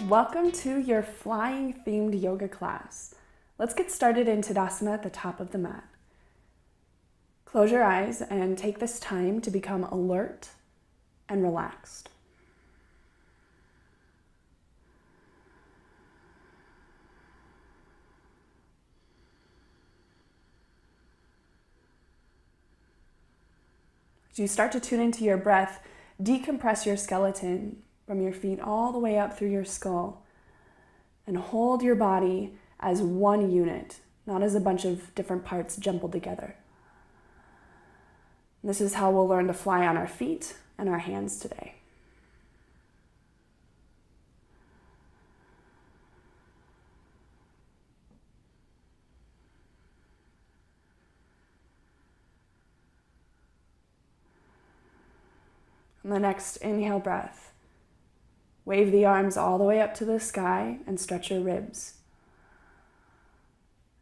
Welcome to your flying themed yoga class. Let's get started in Tadasana at the top of the mat. Close your eyes and take this time to become alert and relaxed. As you start to tune into your breath, decompress your skeleton from your feet all the way up through your skull and hold your body as one unit, not as a bunch of different parts jumbled together. This is how we'll learn to fly on our feet and our hands today. On the next inhale breath, wave the arms all the way up to the sky and stretch your ribs.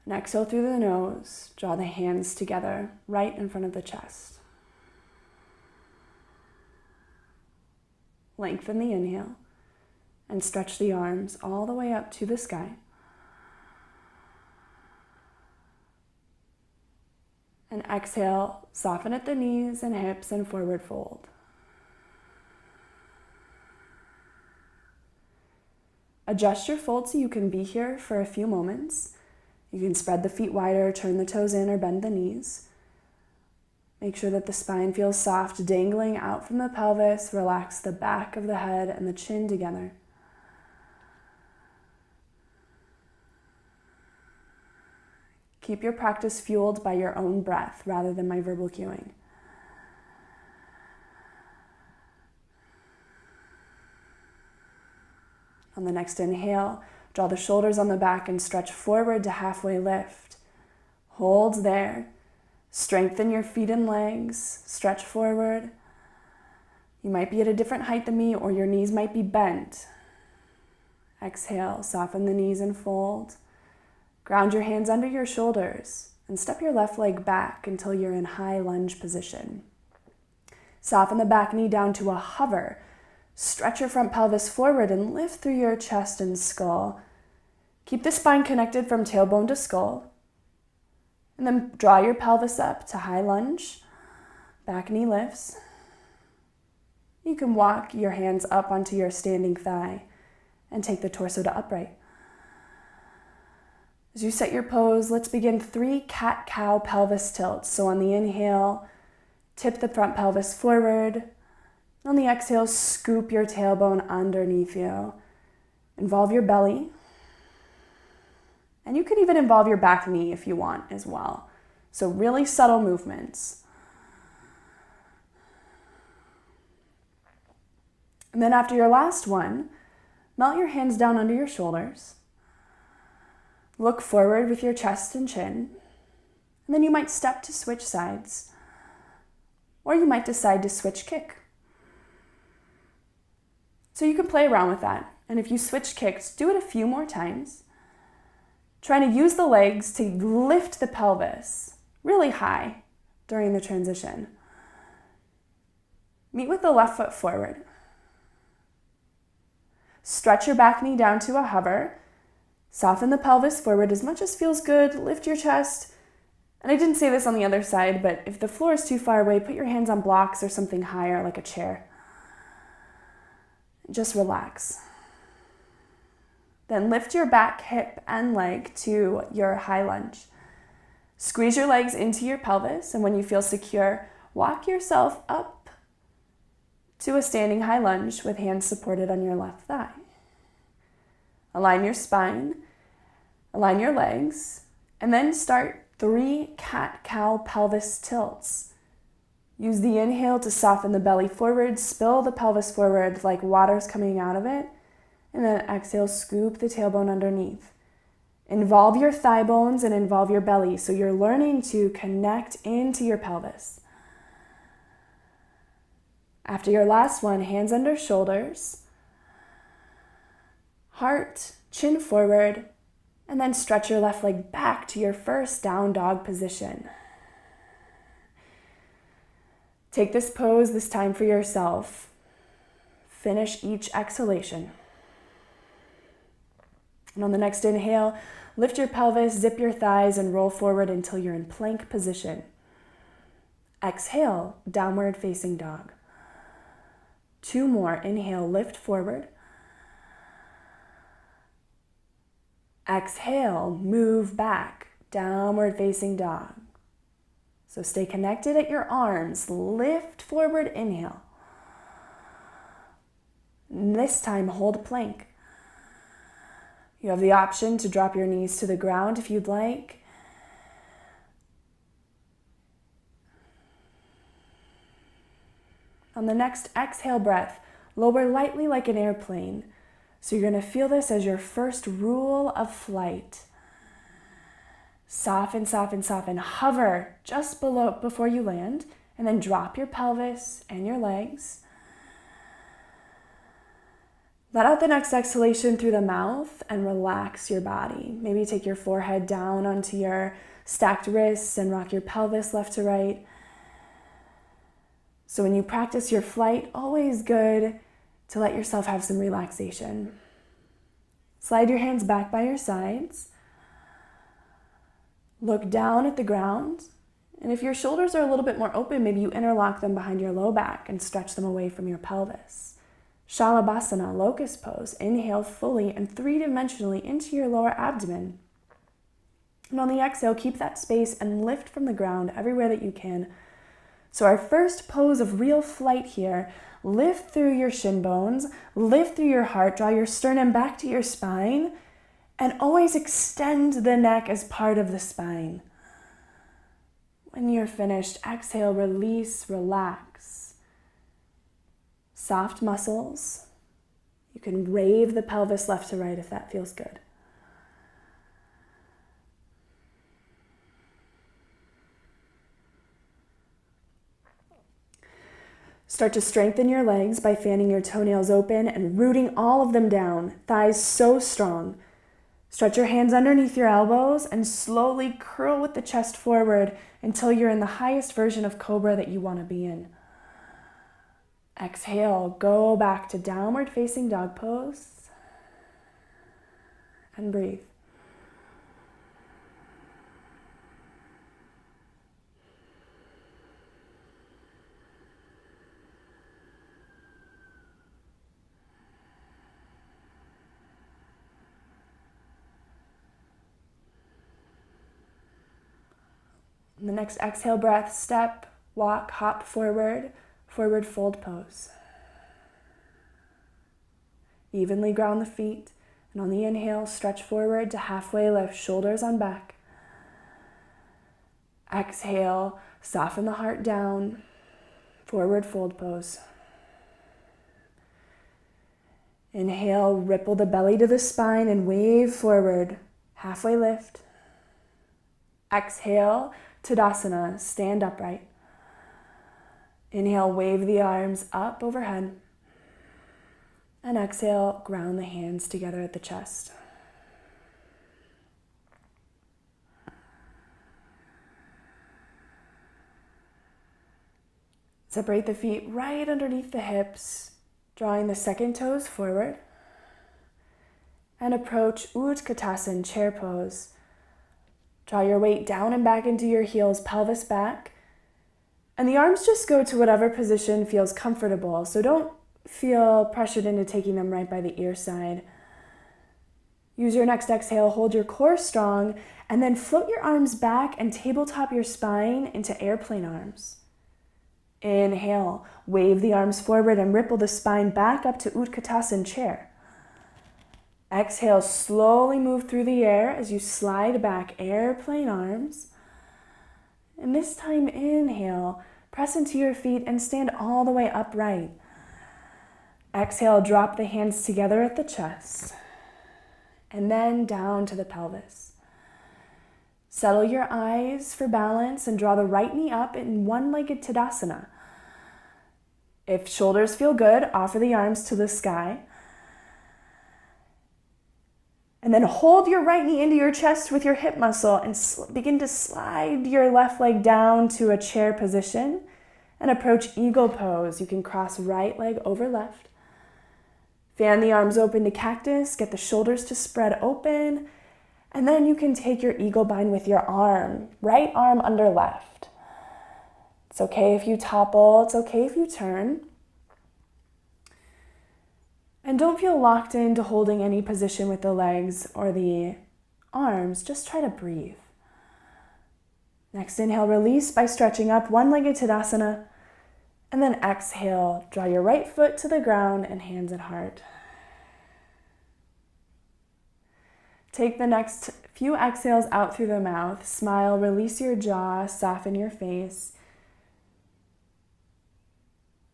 And exhale through the nose, draw the hands together right in front of the chest. Lengthen the inhale and stretch the arms all the way up to the sky. And exhale, soften at the knees and hips and forward fold. Adjust your fold so you can be here for a few moments. You can spread the feet wider, turn the toes in, or bend the knees. Make sure that the spine feels soft, dangling out from the pelvis. Relax the back of the head and the chin together. Keep your practice fueled by your own breath rather than my verbal cueing. On the next inhale, draw the shoulders on the back and stretch forward to halfway lift. Hold there. Strengthen your feet and legs. Stretch forward. You might be at a different height than me, or your knees might be bent. Exhale, soften the knees and fold. Ground your hands under your shoulders and step your left leg back until you're in high lunge position. Soften the back knee down to a hover. Stretch your front pelvis forward and lift through your chest and skull. Keep the spine connected from tailbone to skull. And then draw your pelvis up to high lunge. Back knee lifts. You can walk your hands up onto your standing thigh and take the torso to upright. As you set your pose, let's begin 3 cat-cow pelvis tilts. So on the inhale, tip the front pelvis forward. On the exhale, scoop your tailbone underneath you. Involve your belly. And you can even involve your back knee if you want as well. So really subtle movements. And then after your last one, melt your hands down under your shoulders. Look forward with your chest and chin. And then you might step to switch sides. Or you might decide to switch kick. So you can play around with that. And if you switch kicks, do it a few more times. Trying to use the legs to lift the pelvis really high during the transition. Meet with the left foot forward. Stretch your back knee down to a hover. Soften the pelvis forward as much as feels good. Lift your chest. And I didn't say this on the other side, but if the floor is too far away, put your hands on blocks or something higher like a chair. Just relax. Then lift your back, hip, and leg to your high lunge. Squeeze your legs into your pelvis, and when you feel secure, walk yourself up to a standing high lunge with hands supported on your left thigh. Align your spine, align your legs, and then start 3 cat-cow pelvis tilts. Use the inhale to soften the belly forward, spill the pelvis forward like water's coming out of it, and then exhale, scoop the tailbone underneath. Involve your thigh bones and involve your belly, so you're learning to connect into your pelvis. After your last one, hands under shoulders, heart, chin forward, and then stretch your left leg back to your first down dog position. Take this pose this time for yourself. Finish each exhalation. And on the next inhale, lift your pelvis, zip your thighs, and roll forward until you're in plank position. Exhale, downward facing dog. 2 more. Inhale, lift forward. Exhale, move back, downward facing dog. So stay connected at your arms. Lift forward, inhale. This time, hold plank. You have the option to drop your knees to the ground if you'd like. On the next exhale breath, lower lightly like an airplane. So you're going to feel this as your first rule of flight. Soften, soften, soften. Hover just below before you land, and then drop your pelvis and your legs. Let out the next exhalation through the mouth and relax your body. Maybe take your forehead down onto your stacked wrists and rock your pelvis left to right. So when you practice your flight, always good to let yourself have some relaxation. Slide your hands back by your sides. Look down at the ground. And if your shoulders are a little bit more open, maybe you interlock them behind your low back and stretch them away from your pelvis. Shalabhasana, locust pose. Inhale fully and 3-dimensionally into your lower abdomen. And on the exhale, keep that space and lift from the ground everywhere that you can. So our first pose of real flight here, lift through your shin bones, lift through your heart, draw your sternum back to your spine, and always extend the neck as part of the spine. When you're finished, exhale, release, relax. Soft muscles. You can rave the pelvis left to right if that feels good. Start to strengthen your legs by fanning your toenails open and rooting all of them down. Thighs so strong. Stretch your hands underneath your elbows and slowly curl with the chest forward until you're in the highest version of cobra that you want to be in. Exhale, go back to downward facing dog pose and breathe. On the next exhale breath, step, walk, hop forward, forward fold pose. Evenly ground the feet, and on the inhale, stretch forward to halfway lift, shoulders on back. Exhale, soften the heart down, forward fold pose. Inhale, ripple the belly to the spine and wave forward, halfway lift. Exhale, Tadasana, stand upright. Inhale, wave the arms up overhead. And exhale, ground the hands together at the chest. Separate the feet right underneath the hips, drawing the second toes forward. And approach Utkatasana, chair pose. Draw your weight down and back into your heels, pelvis back. And the arms just go to whatever position feels comfortable. So don't feel pressured into taking them right by the ear side. Use your next exhale, hold your core strong, and then float your arms back and tabletop your spine into airplane arms. Inhale, wave the arms forward and ripple the spine back up to Utkatasana, chair. Exhale, slowly move through the air as you slide back, airplane arms. And this time, inhale, press into your feet and stand all the way upright. Exhale, drop the hands together at the chest. And then down to the pelvis. Settle your eyes for balance and draw the right knee up in one-legged Tadasana. If shoulders feel good, offer the arms to the sky. And then hold your right knee into your chest with your hip muscle and begin to slide your left leg down to a chair position and approach eagle pose. You can cross right leg over left. Fan the arms open to cactus, get the shoulders to spread open, and then you can take your eagle bind with your arm, right arm under left. It's okay if you topple, it's okay if you turn. And don't feel locked into holding any position with the legs or the arms, just try to breathe. Next inhale, release by stretching up, one-legged Tadasana, and then exhale, draw your right foot to the ground and hands at heart. Take the next few exhales out through the mouth, smile, release your jaw, soften your face.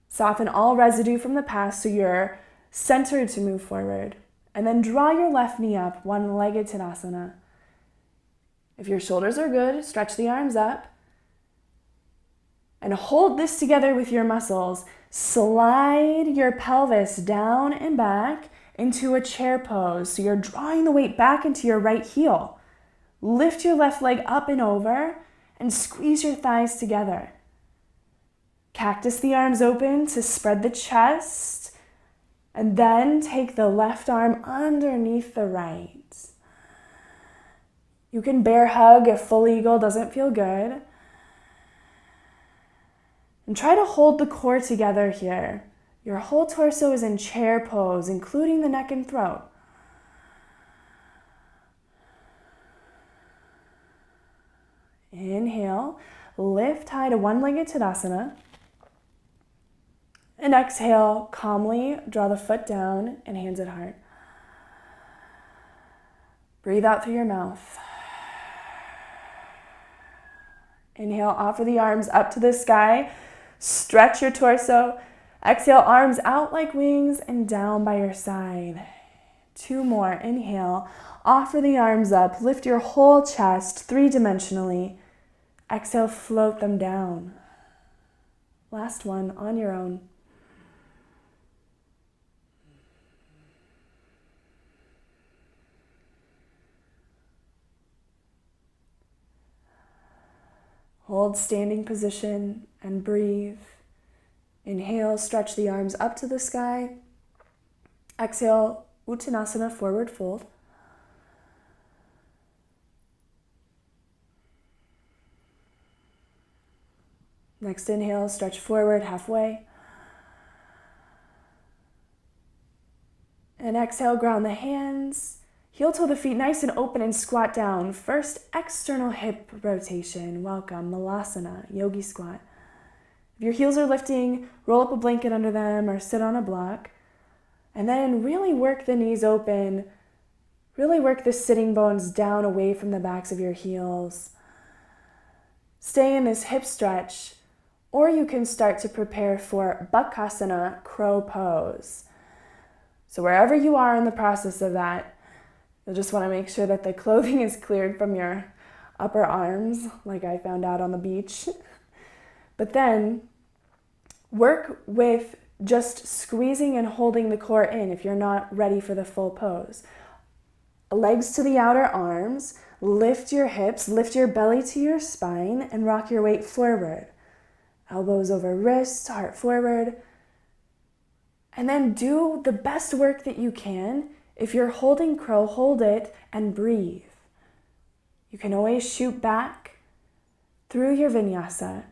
Soften all residue from the past so you're centered to move forward. And then draw your left knee up, one-legged Tadasana. If your shoulders are good, stretch the arms up. And hold this together with your muscles. Slide your pelvis down and back into a chair pose. So you're drawing the weight back into your right heel. Lift your left leg up and over and squeeze your thighs together. Cactus the arms open to spread the chest. And then take the left arm underneath the right. You can bear hug if full eagle doesn't feel good. And try to hold the core together here. Your whole torso is in chair pose, including the neck and throat. Inhale, lift high to one-legged Tadasana. And exhale, calmly draw the foot down and hands at heart. Breathe out through your mouth. Inhale, offer the arms up to the sky. Stretch your torso. Exhale, arms out like wings and down by your side. 2 more. Inhale, offer the arms up. Lift your whole chest 3-dimensionally. Exhale, float them down. Last one on your own. Hold standing position and breathe. Inhale, stretch the arms up to the sky. Exhale, Uttanasana, forward fold. Next inhale, stretch forward halfway. And exhale, ground the hands. Heel toe the feet nice and open and squat down. First, external hip rotation. Welcome, Malasana, yogi squat. If your heels are lifting, roll up a blanket under them or sit on a block. And then really work the knees open. Really work the sitting bones down away from the backs of your heels. Stay in this hip stretch, or you can start to prepare for Bakasana, crow pose. So wherever you are in the process of that, you'll just want to make sure that the clothing is cleared from your upper arms, like I found out on the beach. But then work with just squeezing and holding the core in if you're not ready for the full pose. Legs to the outer arms, lift your hips, lift your belly to your spine, and rock your weight forward. Elbows over wrists, heart forward. And then do the best work that you can. If you're holding crow, hold it and breathe. You can always shoot back through your vinyasa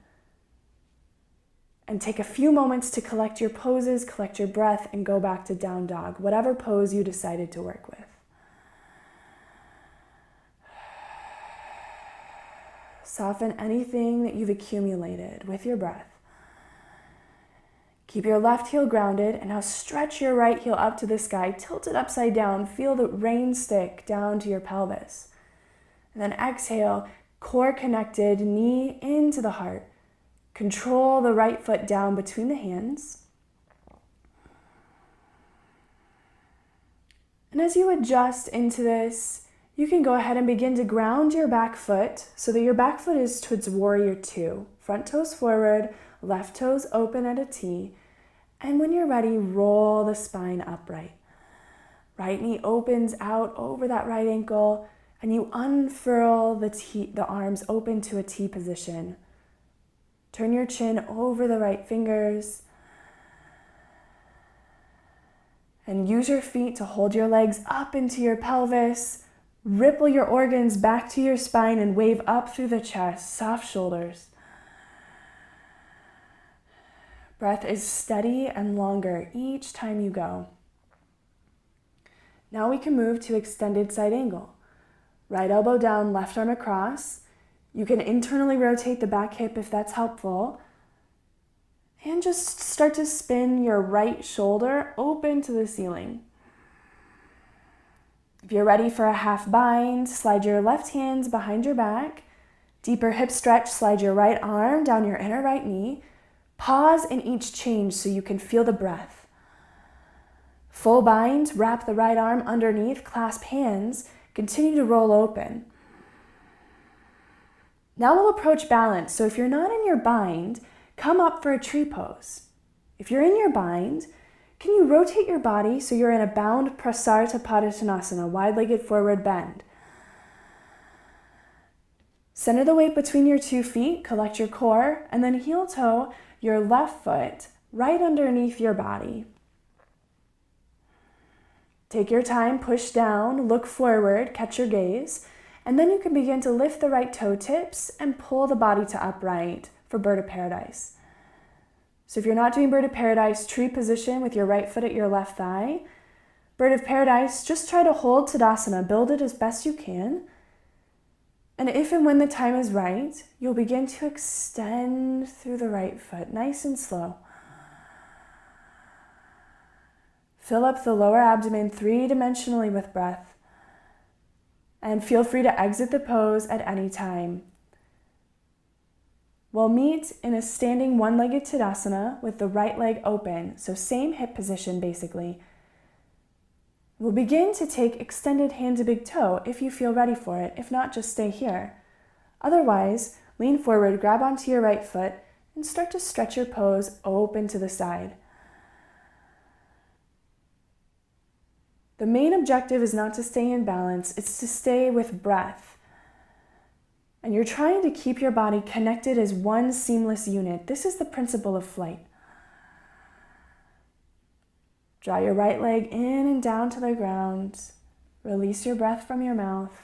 and take a few moments to collect your poses, collect your breath, and go back to down dog, whatever pose you decided to work with. Soften anything that you've accumulated with your breath. Keep your left heel grounded, and now stretch your right heel up to the sky, tilt it upside down, feel the rain stick down to your pelvis. And then exhale, core connected, knee into the heart. Control the right foot down between the hands. And as you adjust into this, you can go ahead and begin to ground your back foot so that your back foot is towards warrior 2. Front toes forward, left toes open at a T. And when you're ready, roll the spine upright. Right knee opens out over that right ankle, and you unfurl the arms open to a T position. Turn your chin over the right fingers. And use your feet to hold your legs up into your pelvis. Ripple your organs back to your spine and wave up through the chest, soft shoulders. Breath is steady and longer each time you go. Now we can move to extended side angle. Right elbow down, left arm across. You can internally rotate the back hip if that's helpful. And just start to spin your right shoulder open to the ceiling. If you're ready for a half bind, slide your left hands behind your back. Deeper hip stretch, slide your right arm down your inner right knee. Pause in each change so you can feel the breath. Full bind, wrap the right arm underneath, clasp hands, continue to roll open. Now we'll approach balance. So if you're not in your bind, come up for a tree pose. If you're in your bind, can you rotate your body so you're in a bound Prasarita Padottanasana, wide-legged forward bend. Center the weight between your 2 feet, collect your core, and then heel toe your left foot right underneath your body. Take your time, push down, look forward, catch your gaze, and then you can begin to lift the right toe tips and pull the body to upright for Bird of Paradise. So if you're not doing Bird of Paradise, tree position with your right foot at your left thigh. Bird of Paradise, just try to hold Tadasana, build it as best you can. And if and when the time is right, you'll begin to extend through the right foot, nice and slow. Fill up the lower abdomen 3-dimensionally with breath. And feel free to exit the pose at any time. We'll meet in a standing one-legged Tadasana with the right leg open, so same hip position basically. We'll begin to take extended hand to big toe if you feel ready for it. If not, just stay here. Otherwise, lean forward, grab onto your right foot, and start to stretch your pose open to the side. The main objective is not to stay in balance, it's to stay with breath. And you're trying to keep your body connected as one seamless unit. This is the principle of flight. Draw your right leg in and down to the ground. Release your breath from your mouth.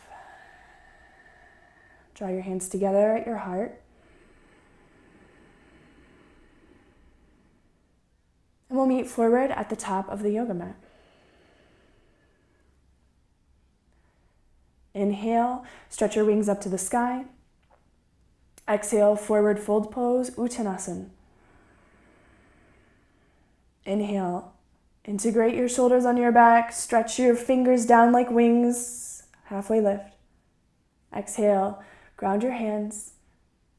Draw your hands together at your heart. And we'll meet forward at the top of the yoga mat. Inhale, stretch your wings up to the sky. Exhale, forward fold pose, Uttanasana. Inhale, integrate your shoulders on your back, stretch your fingers down like wings, halfway lift. Exhale, ground your hands,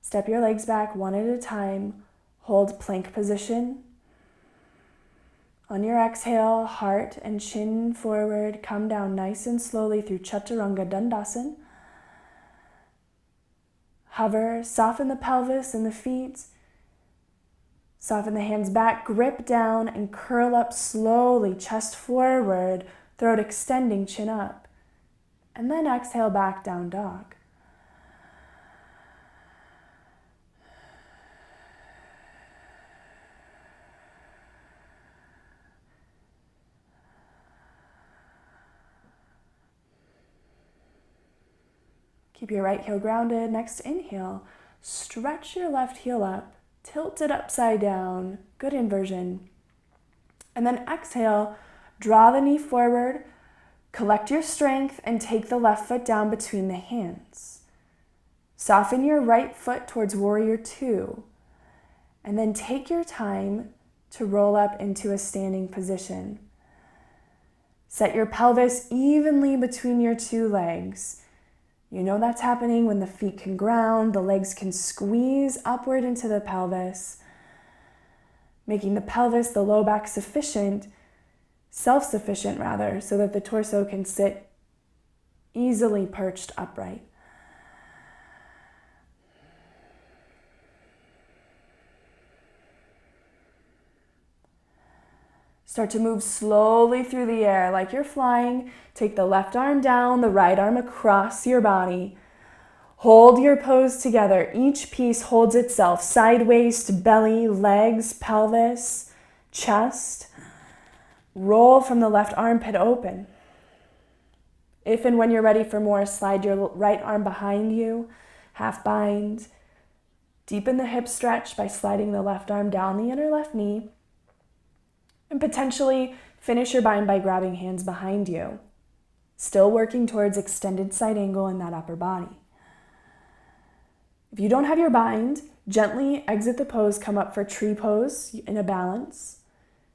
step your legs back one at a time, hold plank position. On your exhale, heart and chin forward, come down nice and slowly through Chaturanga Dandasana. Hover, soften the pelvis and the feet. Soften the hands back, grip down and curl up slowly, chest forward, throat extending, chin up. And then exhale back, down dog. Keep your right heel grounded. Next inhale, stretch your left heel up, tilt it upside down, good inversion. And then exhale, draw the knee forward, collect your strength and take the left foot down between the hands. Soften your right foot towards Warrior Two. And then take your time to roll up into a standing position. Set your pelvis evenly between your 2 legs. You know that's happening when the feet can ground, the legs can squeeze upward into the pelvis, making the pelvis, the low back self-sufficient rather, so that the torso can sit easily perched upright. Start to move slowly through the air like you're flying. Take the left arm down, the right arm across your body. Hold your pose together. Each piece holds itself. Side waist, belly, legs, pelvis, chest. Roll from the left armpit open. If and when you're ready for more, slide your right arm behind you, half bind. Deepen the hip stretch by sliding the left arm down the inner left knee. And potentially finish your bind by grabbing hands behind you. Still working towards extended side angle in that upper body. If you don't have your bind, gently exit the pose, come up for tree pose in a balance.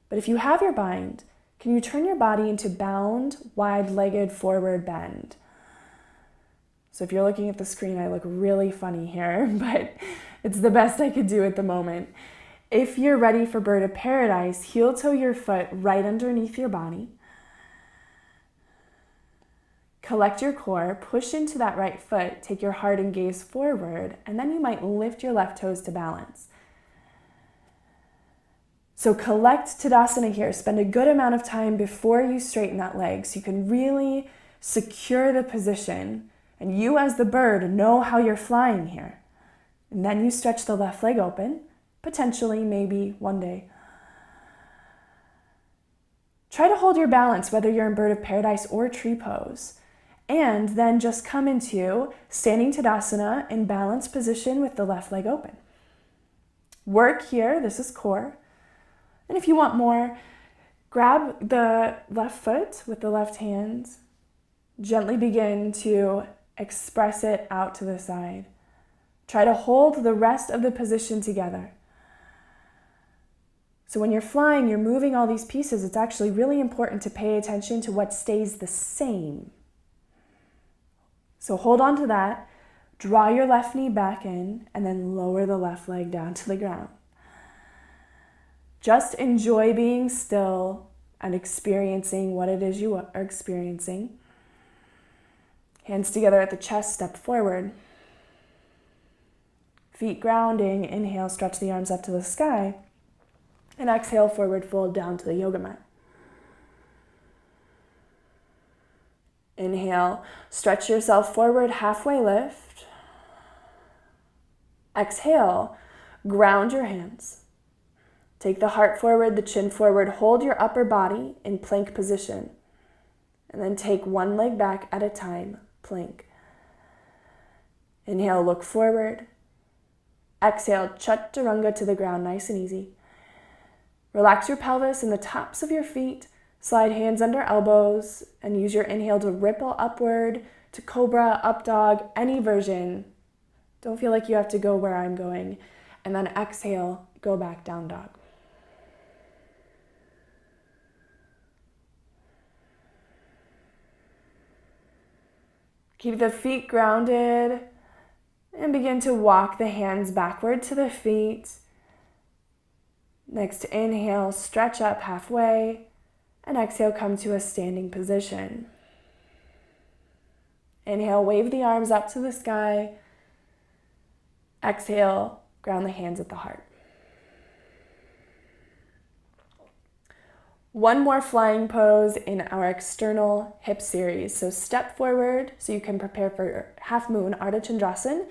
But if you have your bind, can you turn your body into bound, wide-legged forward bend? So if you're looking at the screen, I look really funny here, but it's the best I could do at the moment. If you're ready for bird of paradise, heel toe your foot right underneath your body. Collect your core, push into that right foot, take your heart and gaze forward, and then you might lift your left toes to balance. So collect Tadasana here. Spend a good amount of time before you straighten that leg so you can really secure the position. And you as the bird know how you're flying here. And then you stretch the left leg open, potentially, maybe one day. Try to hold your balance whether you're in bird of paradise or tree pose. And then just come into standing Tadasana in balanced position with the left leg open. Work here, this is core. And if you want more, grab the left foot with the left hand. Gently begin to express it out to the side. Try to hold the rest of the position together. So when you're flying, you're moving all these pieces. It's actually really important to pay attention to what stays the same. So hold on to that. Draw your left knee back in and then lower the left leg down to the ground. Just enjoy being still and experiencing what it is you are experiencing. Hands together at the chest, step forward. Feet grounding, inhale, stretch the arms up to the sky. And exhale, forward fold down to the yoga mat. Inhale, stretch yourself forward, halfway lift. Exhale, ground your hands. Take the heart forward, the chin forward, hold your upper body in plank position. And then take one leg back at a time, plank. Inhale, look forward. Exhale, chaturanga to the ground, nice and easy. Relax your pelvis and the tops of your feet. Slide hands under elbows and use your inhale to ripple upward to cobra, up dog, any version. Don't feel like you have to go where I'm going. And then exhale, go back down dog. Keep the feet grounded and begin to walk the hands backward to the feet. Next inhale, stretch up halfway, and exhale, come to a standing position. Inhale, wave the arms up to the sky. Exhale, ground the hands at the heart. One more flying pose in our external hip series. So step forward so you can prepare for half moon, Ardha Chandrasana.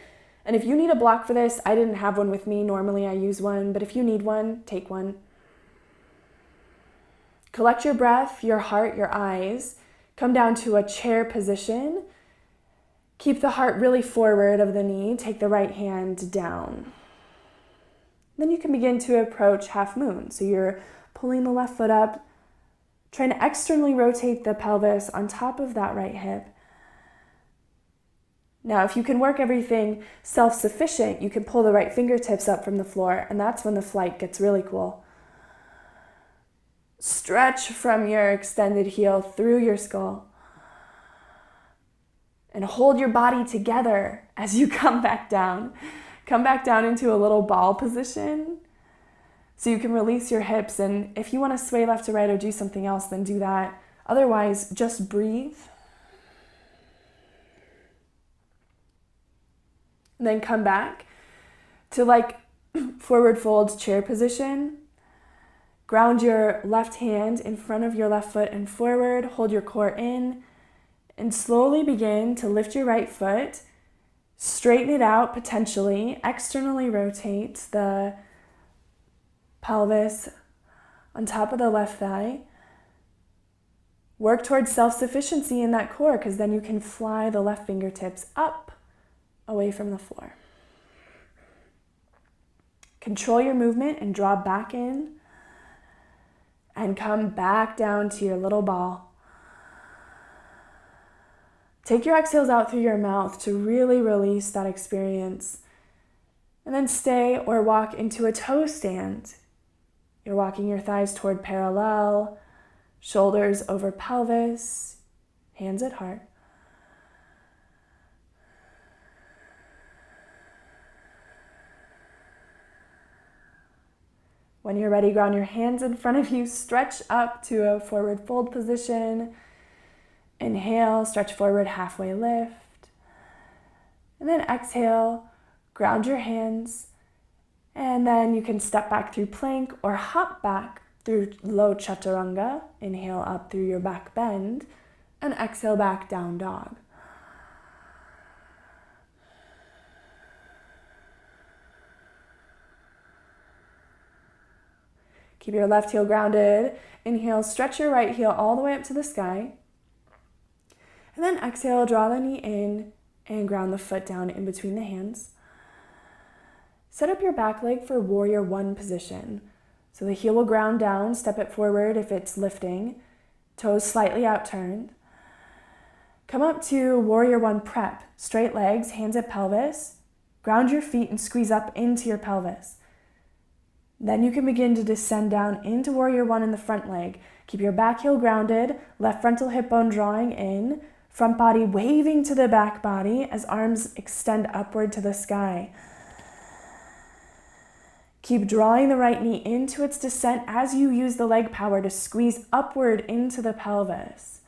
And if you need a block for this, I didn't have one with me. Normally I use one, but if you need one, take one. Collect your breath, your heart, your eyes. Come down to a chair position. Keep the heart really forward of the knee. Take the right hand down. Then you can begin to approach half moon. So you're pulling the left foot up, trying to externally rotate the pelvis on top of that right hip. Now, if you can work everything self-sufficient, you can pull the right fingertips up from the floor, and that's when the flight gets really cool. Stretch from your extended heel through your skull. And hold your body together as you come back down. Come back down into a little ball position so you can release your hips. And if you want to sway left to right or do something else, then do that. Otherwise, just breathe. And then come back to like forward fold chair position. Ground your left hand in front of your left foot and forward. Hold your core in and slowly begin to lift your right foot. Straighten it out potentially. Externally rotate the pelvis on top of the left thigh. Work towards self-sufficiency in that core, because then you can fly the left fingertips up, away from the floor. Control your movement and draw back in and come back down to your little ball. Take your exhales out through your mouth to really release that experience. And then stay or walk into a toe stand. You're walking your thighs toward parallel, shoulders over pelvis, hands at heart. When you're ready, ground your hands in front of you, stretch up to a forward fold position. Inhale, stretch forward, halfway lift. And then exhale, ground your hands. And then you can step back through plank or hop back through low chaturanga. Inhale up through your back bend and exhale back down dog. Keep your left heel grounded. Inhale, stretch your right heel all the way up to the sky. And then exhale, draw the knee in and ground the foot down in between the hands. Set up your back leg for warrior one position. So the heel will ground down, step it forward if it's lifting, toes slightly outturned. Come up to warrior one prep, straight legs, hands at pelvis, ground your feet and squeeze up into your pelvis. Then you can begin to descend down into warrior one in the front leg. Keep your back heel grounded, left frontal hip bone drawing in, front body waving to the back body as arms extend upward to the sky. Keep drawing the right knee into its descent as you use the leg power to squeeze upward into the pelvis.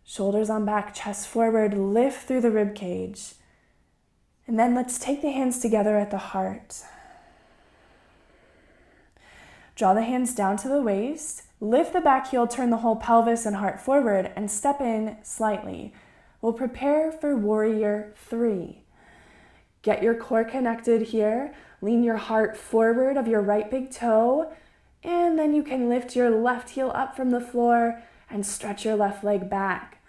Shoulders on back, chest forward, lift through the rib cage. And then let's take the hands together at the heart. Draw the hands down to the waist, lift the back heel, turn the whole pelvis and heart forward, and step in slightly. We'll prepare for warrior three. Get your core connected here, lean your heart forward of your right big toe, and then you can lift your left heel up from the floor and stretch your left leg back.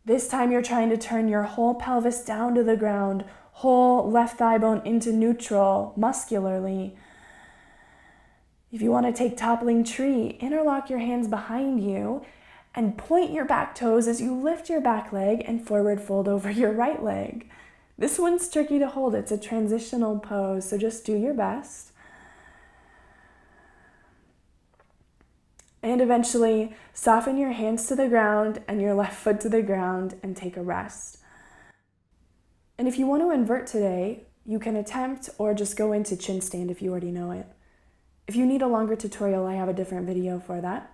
This time you're trying to turn your whole pelvis down to the ground, whole left thigh bone into neutral muscularly. If you want to take toppling tree, interlock your hands behind you and point your back toes as you lift your back leg and forward fold over your right leg. This one's tricky to hold. It's a transitional pose, so just do your best. And eventually, soften your hands to the ground and your left foot to the ground and take a rest. And if you want to invert today, you can attempt or just go into chin stand if you already know it. If you need a longer tutorial, I have a different video for that.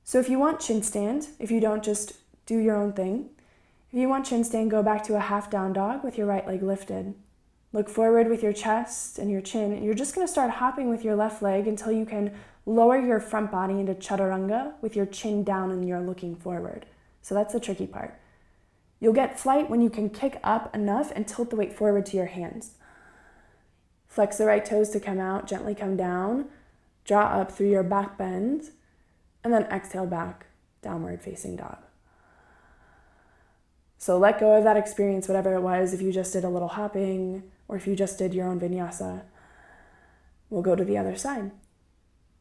So if you want chin stand, if you don't just do your own thing, if you want chin stand, go back to a half down dog with your right leg lifted. Look forward with your chest and your chin, and you're just going to start hopping with your left leg until you can lower your front body into chaturanga with your chin down and you're looking forward. So that's the tricky part. You'll get flight when you can kick up enough and tilt the weight forward to your hands. Flex the right toes to come out, gently come down, draw up through your back bend, and then exhale back, downward facing dog. So let go of that experience, whatever it was, if you just did a little hopping or if you just did your own vinyasa. We'll go to the other side.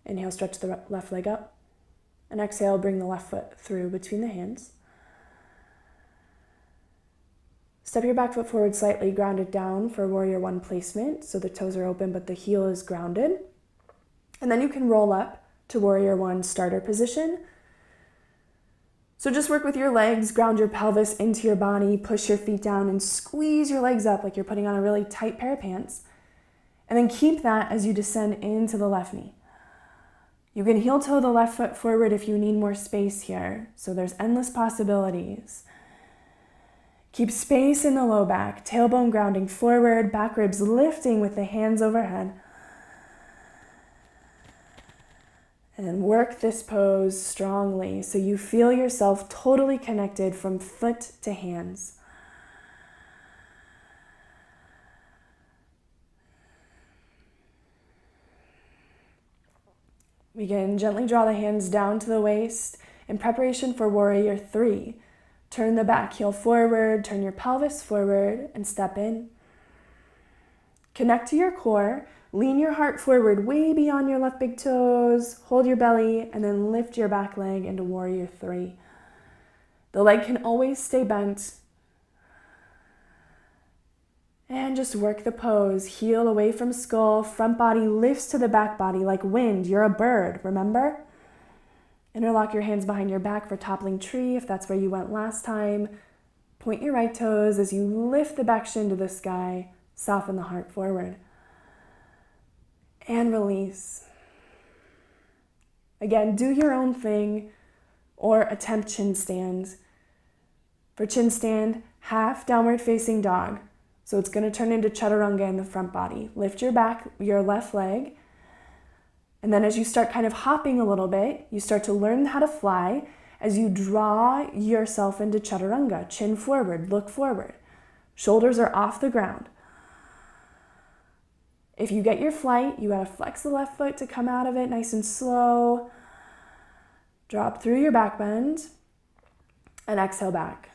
Inhale, stretch the left leg up, and exhale, bring the left foot through between the hands. Step your back foot forward slightly, ground it down for warrior one placement, so the toes are open but the heel is grounded. And then you can roll up to warrior one starter position. So just work with your legs, ground your pelvis into your body, push your feet down and squeeze your legs up like you're putting on a really tight pair of pants. And then keep that as you descend into the left knee. You can heel toe the left foot forward if you need more space here. So there's endless possibilities. Keep space in the low back, tailbone grounding forward, back ribs lifting with the hands overhead. And work this pose strongly so you feel yourself totally connected from foot to hands. We can gently draw the hands down to the waist in preparation for Warrior 3. Turn the back heel forward, turn your pelvis forward, and step in. Connect to your core, lean your heart forward way beyond your left big toes, hold your belly, and then lift your back leg into Warrior 3. The leg can always stay bent. And just work the pose, heel away from skull, front body lifts to the back body like wind. You're a bird, remember? Interlock your hands behind your back for toppling tree if that's where you went last time. Point your right toes as you lift the back shin to the sky. Soften the heart forward. And release. Again, do your own thing or attempt chin stands. For chin stand, half downward facing dog. So it's going to turn into chaturanga in the front body. Lift your back, your left leg. And then as you start kind of hopping a little bit, you start to learn how to fly as you draw yourself into chaturanga. Chin forward, look forward. Shoulders are off the ground. If you get your flight, you gotta flex the left foot to come out of it nice and slow. Drop through your back bend and exhale back.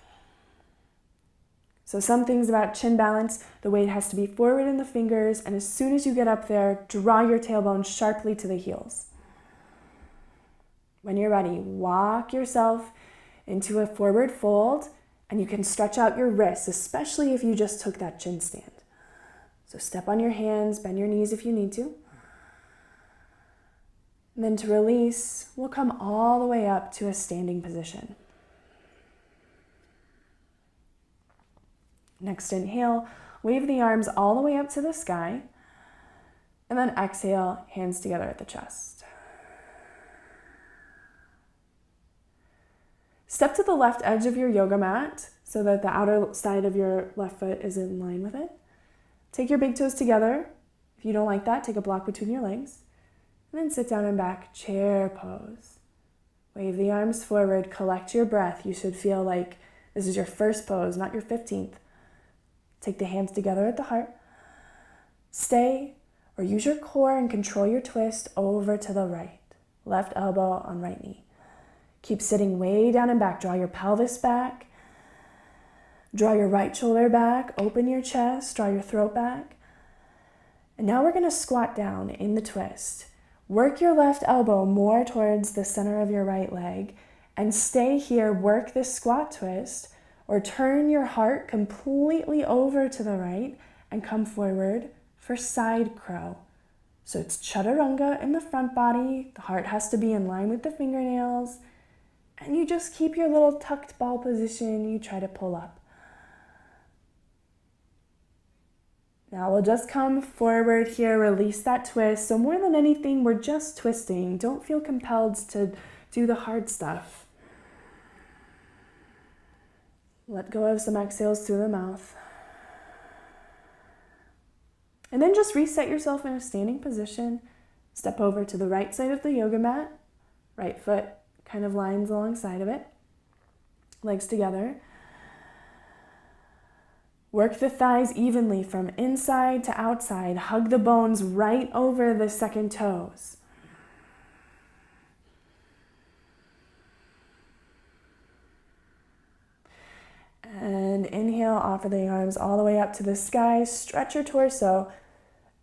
So some things about chin balance, the weight has to be forward in the fingers, and as soon as you get up there, draw your tailbone sharply to the heels. When you're ready, walk yourself into a forward fold, and you can stretch out your wrists, especially if you just took that chin stand. So step on your hands, bend your knees if you need to. And then to release, we'll come all the way up to a standing position. Next inhale, wave the arms all the way up to the sky. And then exhale, hands together at the chest. Step to the left edge of your yoga mat so that the outer side of your left foot is in line with it. Take your big toes together. If you don't like that, take a block between your legs. And then sit down and back, chair pose. Wave the arms forward, collect your breath. You should feel like this is your first pose, not your 15th. Take the hands together at the heart. Stay or use your core and control your twist over to the right. Left elbow on right knee. Keep sitting way down and back. Draw your pelvis back. Draw your right shoulder back. Open your chest. Draw your throat back. And now we're going to squat down in the twist. Work your left elbow more towards the center of your right leg. And stay here. Work this squat twist. Or turn your heart completely over to the right and come forward for side crow. So it's chaturanga in the front body. The heart has to be in line with the fingernails. And you just keep your little tucked ball position. You try to pull up. Now we'll just come forward here, release that twist. So more than anything, we're just twisting. Don't feel compelled to do the hard stuff. Let go of some exhales through the mouth. And then just reset yourself in a standing position. Step over to the right side of the yoga mat. Right foot kind of lines alongside of it. Legs together. Work the thighs evenly from inside to outside. Hug the bones right over the second toes. And inhale, offer the arms all the way up to the sky. Stretch your torso.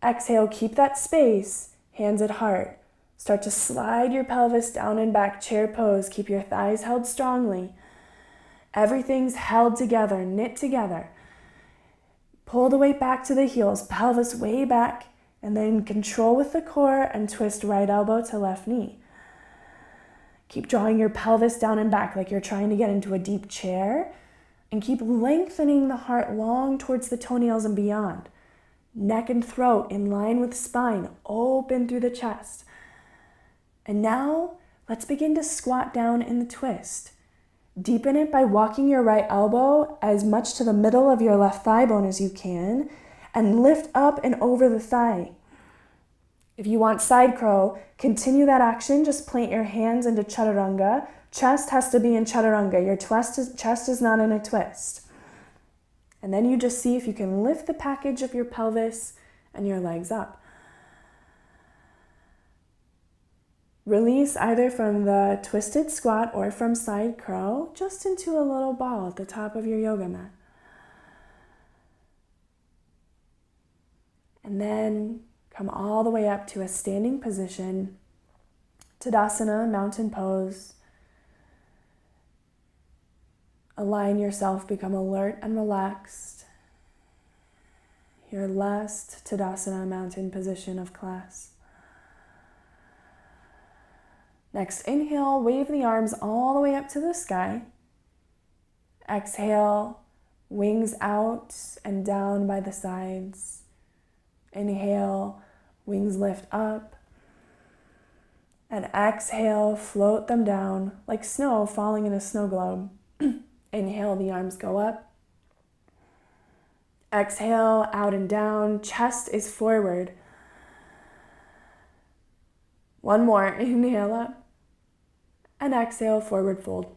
Exhale, keep that space. Hands at heart. Start to slide your pelvis down and back, chair pose. Keep your thighs held strongly. Everything's held together, knit together. Pull the weight back to the heels, pelvis way back, and then control with the core and twist right elbow to left knee. Keep drawing your pelvis down and back like you're trying to get into a deep chair. And keep lengthening the heart long towards the toenails and beyond. Neck and throat in line with spine, open through the chest. And now, let's begin to squat down in the twist. Deepen it by walking your right elbow as much to the middle of your left thigh bone as you can, and lift up and over the thigh. If you want side crow, continue that action. Just plant your hands into chaturanga. Chest has to be in chaturanga. Your chest is not in a twist. And then you just see if you can lift the package of your pelvis and your legs up. Release either from the twisted squat or from side crow, just into a little ball at the top of your yoga mat. And then come all the way up to a standing position, Tadasana, mountain pose. Align yourself, become alert and relaxed. Your last Tadasana, mountain position of class. Next, inhale, wave the arms all the way up to the sky. Exhale, wings out and down by the sides. Inhale, wings lift up. And exhale, float them down like snow falling in a snow globe. Inhale, the arms go up. Exhale, out and down, chest is forward. One more, inhale up. And exhale, forward fold.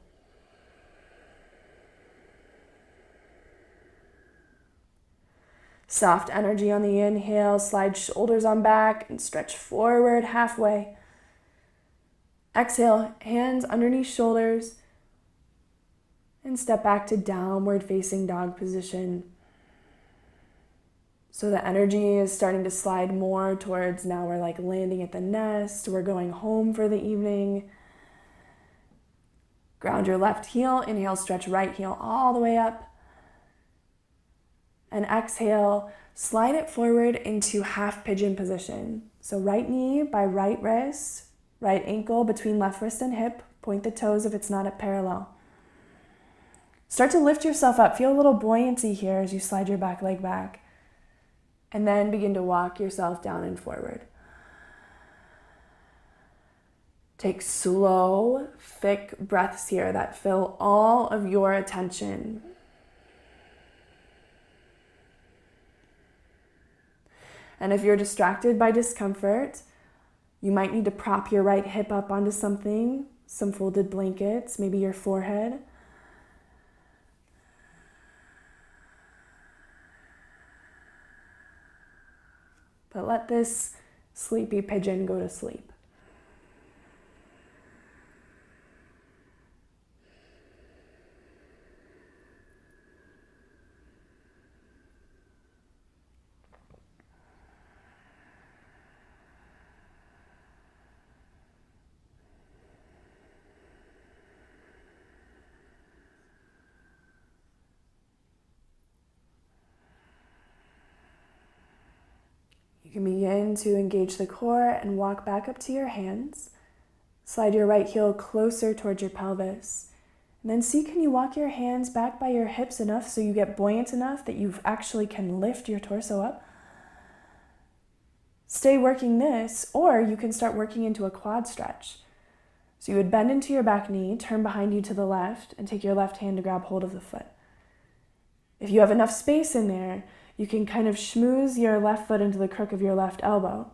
Soft energy on the inhale, slide shoulders on back and stretch forward halfway. Exhale, hands underneath shoulders and step back to downward facing dog position. So the energy is starting to slide more towards now we're like landing at the nest, we're going home for the evening. Ground your left heel, inhale, stretch right heel all the way up. And exhale, slide it forward into half pigeon position. So right knee by right wrist, right ankle between left wrist and hip, point the toes if it's not at parallel. Start to lift yourself up, feel a little buoyancy here as you slide your back leg back. And then begin to walk yourself down and forward. Take slow, thick breaths here that fill all of your attention. And if you're distracted by discomfort, you might need to prop your right hip up onto something, some folded blankets, maybe your forehead. But let this sleepy pigeon go to sleep. You can begin to engage the core and walk back up to your hands. Slide your right heel closer towards your pelvis. And then see, can you walk your hands back by your hips enough so you get buoyant enough that you actually can lift your torso up? Stay working this, or you can start working into a quad stretch. So you would bend into your back knee, turn behind you to the left, and take your left hand to grab hold of the foot. If you have enough space in there, you can kind of schmooze your left foot into the crook of your left elbow.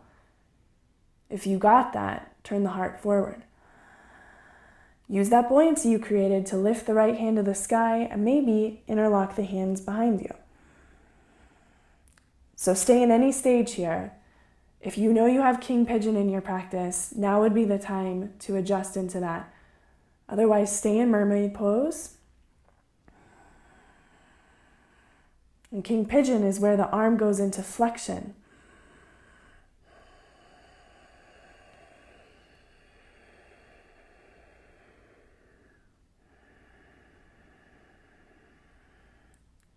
If you got that, turn the heart forward. Use that buoyancy you created to lift the right hand to the sky and maybe interlock the hands behind you. So stay in any stage here. If you know you have king pigeon in your practice, now would be the time to adjust into that. Otherwise, stay in mermaid pose. And king pigeon is where the arm goes into flexion.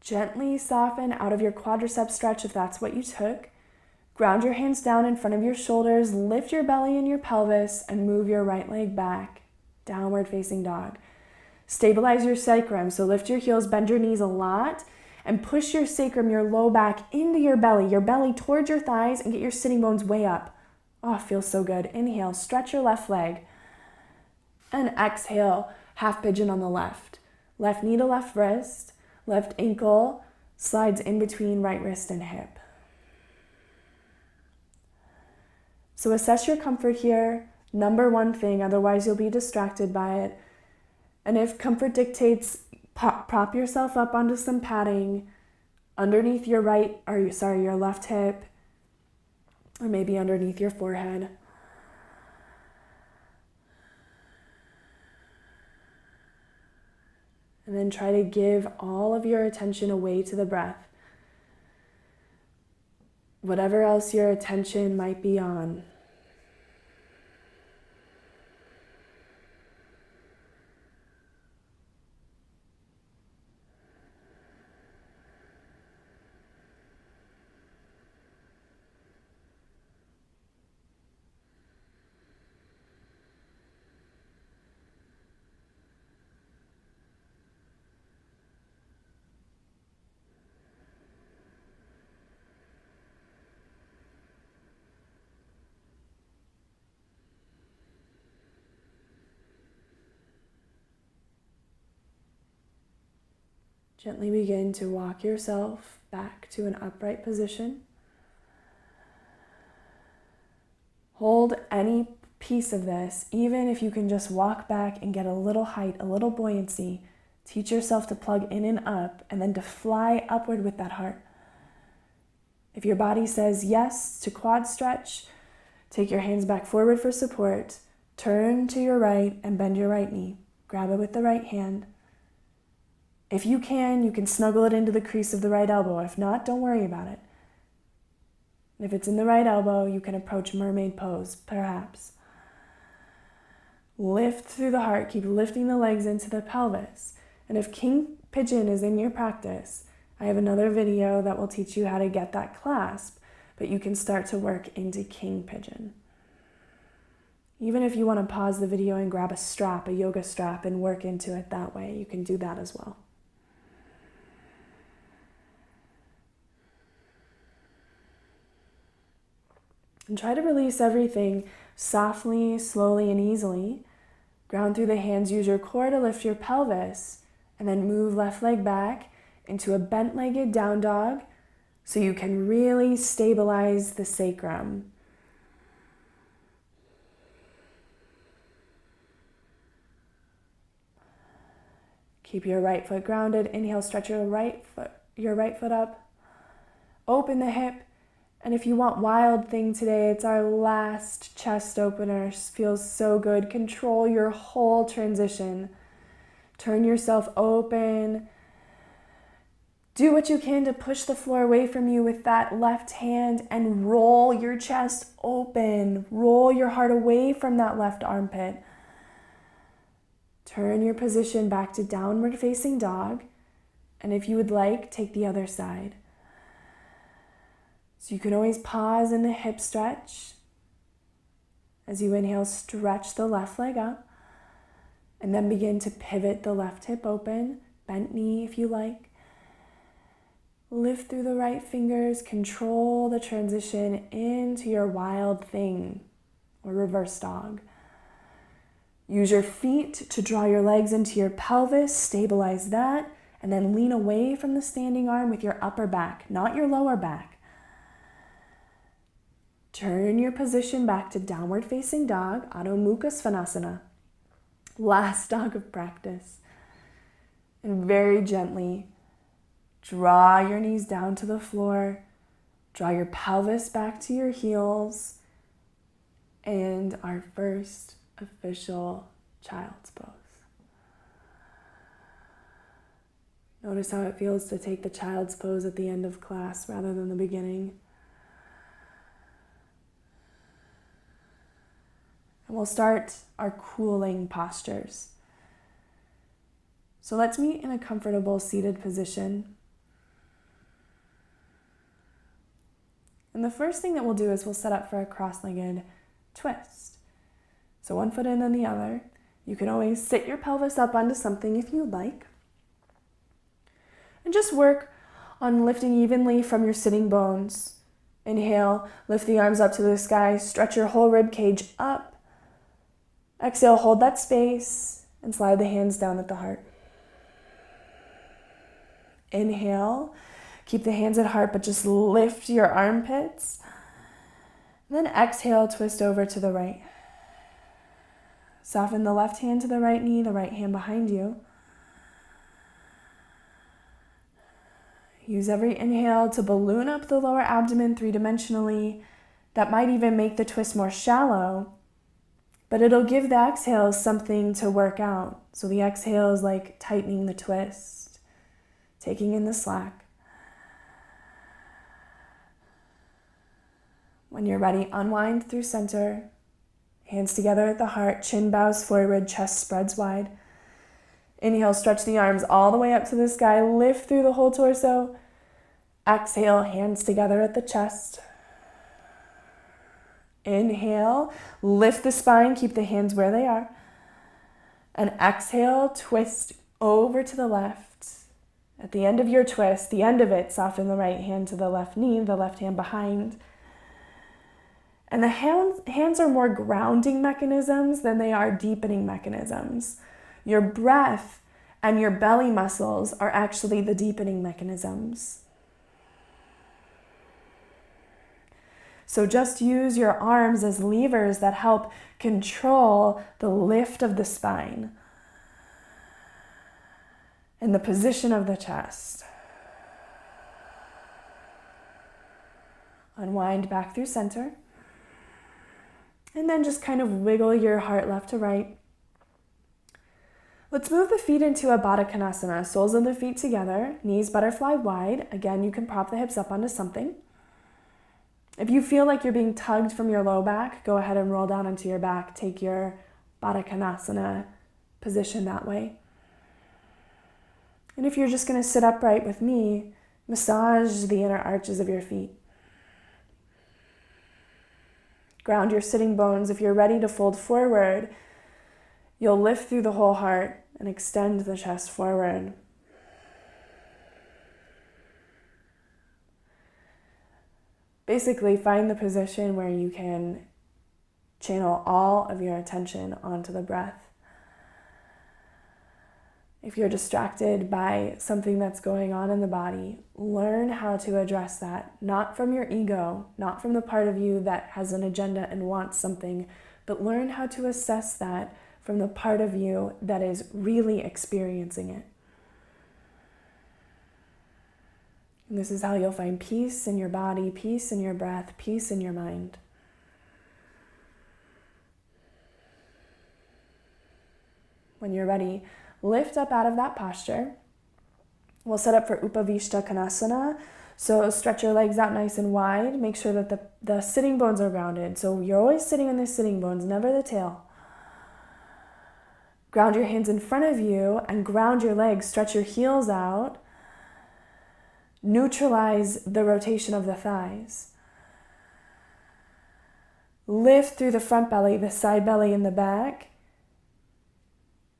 Gently soften out of your quadricep stretch if that's what you took. Ground your hands down in front of your shoulders, lift your belly and your pelvis, and move your right leg back, downward facing dog. Stabilize your sacrum, so lift your heels, bend your knees a lot, and push your sacrum, your low back, into your belly towards your thighs, and get your sitting bones way up. Oh, feels so good. Inhale, stretch your left leg. And exhale, half pigeon on the left. Left knee to left wrist, left ankle slides in between right wrist and hip. So assess your comfort here. Number one thing, otherwise you'll be distracted by it. And if comfort dictates, prop yourself up onto some padding underneath your your left hip, or maybe underneath your forehead. And then try to give all of your attention away to the breath. Whatever else your attention might be on. Gently begin to walk yourself back to an upright position. Hold any piece of this, even if you can just walk back and get a little height, a little buoyancy. Teach yourself to plug in and up and then to fly upward with that heart. If your body says yes to quad stretch, take your hands back forward for support. Turn to your right and bend your right knee. Grab it with the right hand. If you can snuggle it into the crease of the right elbow. If not, don't worry about it. If it's in the right elbow, you can approach mermaid pose, perhaps. Lift through the heart. Keep lifting the legs into the pelvis. And if king pigeon is in your practice, I have another video that will teach you how to get that clasp, but you can start to work into king pigeon. Even if you want to pause the video and grab a strap, a yoga strap, and work into it that way, you can do that as well. And try to release everything softly, slowly, and easily. Ground through the hands, use your core to lift your pelvis, and then move left leg back into a bent-legged down dog so you can really stabilize the sacrum. Keep your right foot grounded. Inhale, stretch your right foot up. Open the hip. And if you want wild thing today, it's our last chest opener. It feels so good. Control your whole transition. Turn yourself open. Do what you can to push the floor away from you with that left hand and roll your chest open. Roll your heart away from that left armpit. Turn your position back to downward facing dog. And if you would like, take the other side. So you can always pause in the hip stretch. As you inhale, stretch the left leg up. And then begin to pivot the left hip open. Bent knee if you like. Lift through the right fingers. Control the transition into your wild thing or reverse dog. Use your feet to draw your legs into your pelvis. Stabilize that. And then lean away from the standing arm with your upper back, not your lower back. Turn your position back to downward facing dog, Adho Mukha Svanasana. Last dog of practice. And very gently draw your knees down to the floor. Draw your pelvis back to your heels. And our first official child's pose. Notice how it feels to take the child's pose at the end of class rather than the beginning. And we'll start our cooling postures. So let's meet in a comfortable seated position. And the first thing that we'll do is we'll set up for a cross-legged twist. So one foot in and the other. You can always sit your pelvis up onto something if you'd like. And just work on lifting evenly from your sitting bones. Inhale, lift the arms up to the sky, stretch your whole rib cage up. Exhale, hold that space and slide the hands down at the heart. Inhale, keep the hands at heart, but just lift your armpits. And then exhale, twist over to the right. Soften the left hand to the right knee, the right hand behind you. Use every inhale to balloon up the lower abdomen three-dimensionally. That might even make the twist more shallow. but it'll give the exhale something to work out. So the exhale is like tightening the twist, taking in the slack. When you're ready, unwind through center, hands together at the heart, chin bows forward, chest spreads wide. Inhale, stretch the arms all the way up to the sky, lift through the whole torso. Exhale, hands together at the chest. Inhale, lift the spine, keep the hands where they are. And exhale, twist over to the left. At the end of your twist, the end of it, soften the right hand to the left knee, the left hand behind. And the hands are more grounding mechanisms than they are deepening mechanisms. Your breath and your belly muscles are actually the deepening mechanisms. So just use your arms as levers that help control the lift of the spine and the position of the chest. Unwind back through center. And then just kind of wiggle your heart left to right. Let's move the feet into a Baddha Konasana. Soles of the feet together, knees butterfly wide. Again, you can prop the hips up onto something. If you feel like you're being tugged from your low back, go ahead and roll down onto your back. Take your Baddha Konasana position that way. And if you're just going to sit upright with me, massage the inner arches of your feet. Ground your sitting bones. If you're ready to fold forward, you'll lift through the whole heart and extend the chest forward. Basically, find the position where you can channel all of your attention onto the breath. If you're distracted by something that's going on in the body, learn how to address that, not from your ego, not from the part of you that has an agenda and wants something, but learn how to assess that from the part of you that is really experiencing it. And this is how you'll find peace in your body, peace in your breath, peace in your mind. When you're ready, lift up out of that posture. We'll set up for Upavishta Konasana. So stretch your legs out nice and wide. Make sure that the sitting bones are grounded. So you're always sitting on the sitting bones, never the tail. Ground your hands in front of you and ground your legs. Stretch your heels out. Neutralize the rotation of the thighs. Lift through the front belly, the side belly, and the back.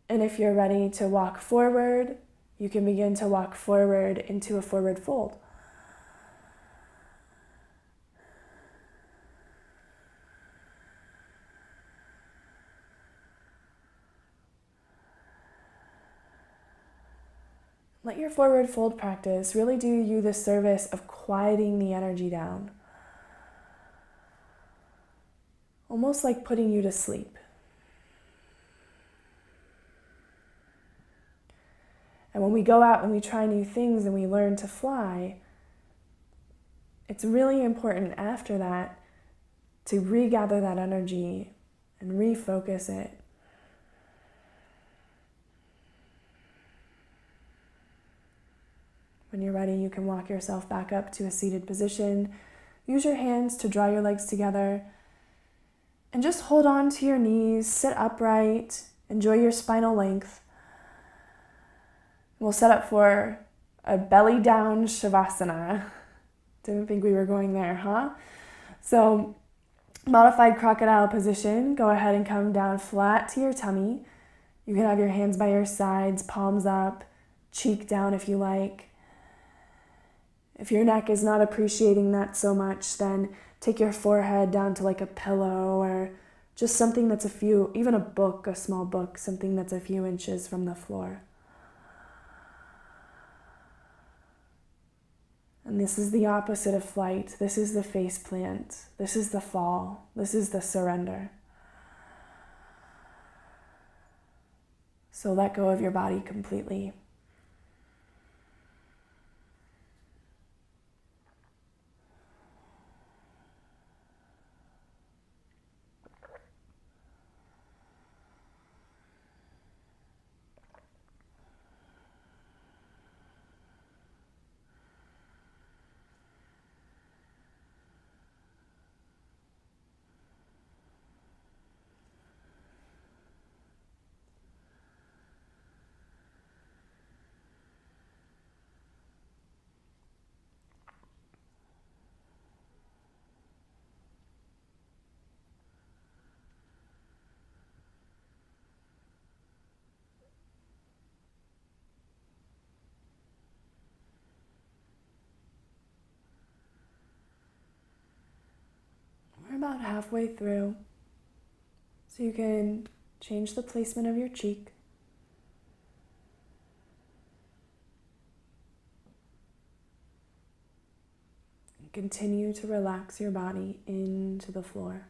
And if you're ready to walk forward, you can begin to walk forward into a forward fold. Let your forward fold practice really do you the service of quieting the energy down. Almost like putting you to sleep. And when we go out and we try new things and we learn to fly, it's really important after that to regather that energy and refocus it. When you're ready, you can walk yourself back up to a seated position. Use your hands to draw your legs together. And just hold on to your knees, sit upright, enjoy your spinal length. We'll set up for a belly down Shavasana. Didn't think we were going there, huh? So, modified crocodile position. Go ahead and come down flat to your tummy. You can have your hands by your sides, palms up, cheek down if you like. If your neck is not appreciating that so much, then take your forehead down to like a pillow or just something that's even a book, a small book, something that's a few inches from the floor. And this is the opposite of flight. This is the face plant. This is the fall. This is the surrender. So let go of your body completely. about halfway through. So you can change the placement of your cheek. And continue to relax your body into the floor.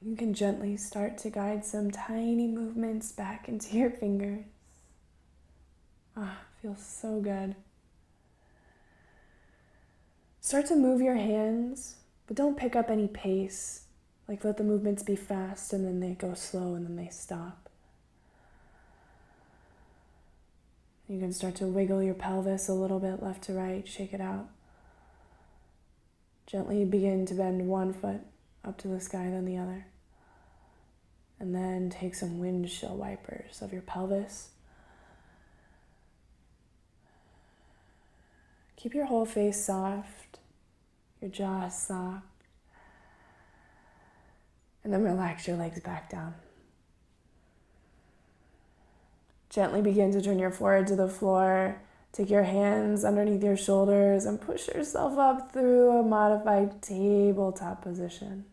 You can gently start to guide some tiny movements back into your fingers. Feels so good. Start to move your hands, but don't pick up any pace. Like let the movements be fast and then they go slow and then they stop. You can start to wiggle your pelvis a little bit left to right, shake it out. Gently begin to bend one foot up to the sky, then the other. And then take some windshield wipers of your pelvis. Keep your whole face soft, your jaw soft. And then relax your legs back down. Gently begin to turn your forehead to the floor. Take your hands underneath your shoulders and push yourself up through a modified tabletop position.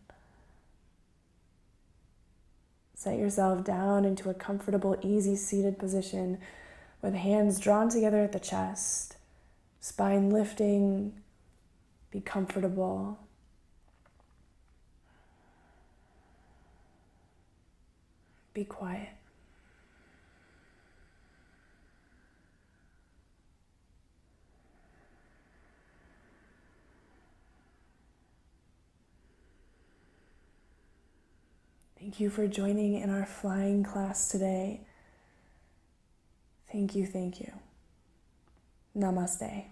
Set yourself down into a comfortable, easy seated position with hands drawn together at the chest, spine lifting, be comfortable. Be quiet. Thank you for joining in our flying class today. Thank you, thank you. Namaste.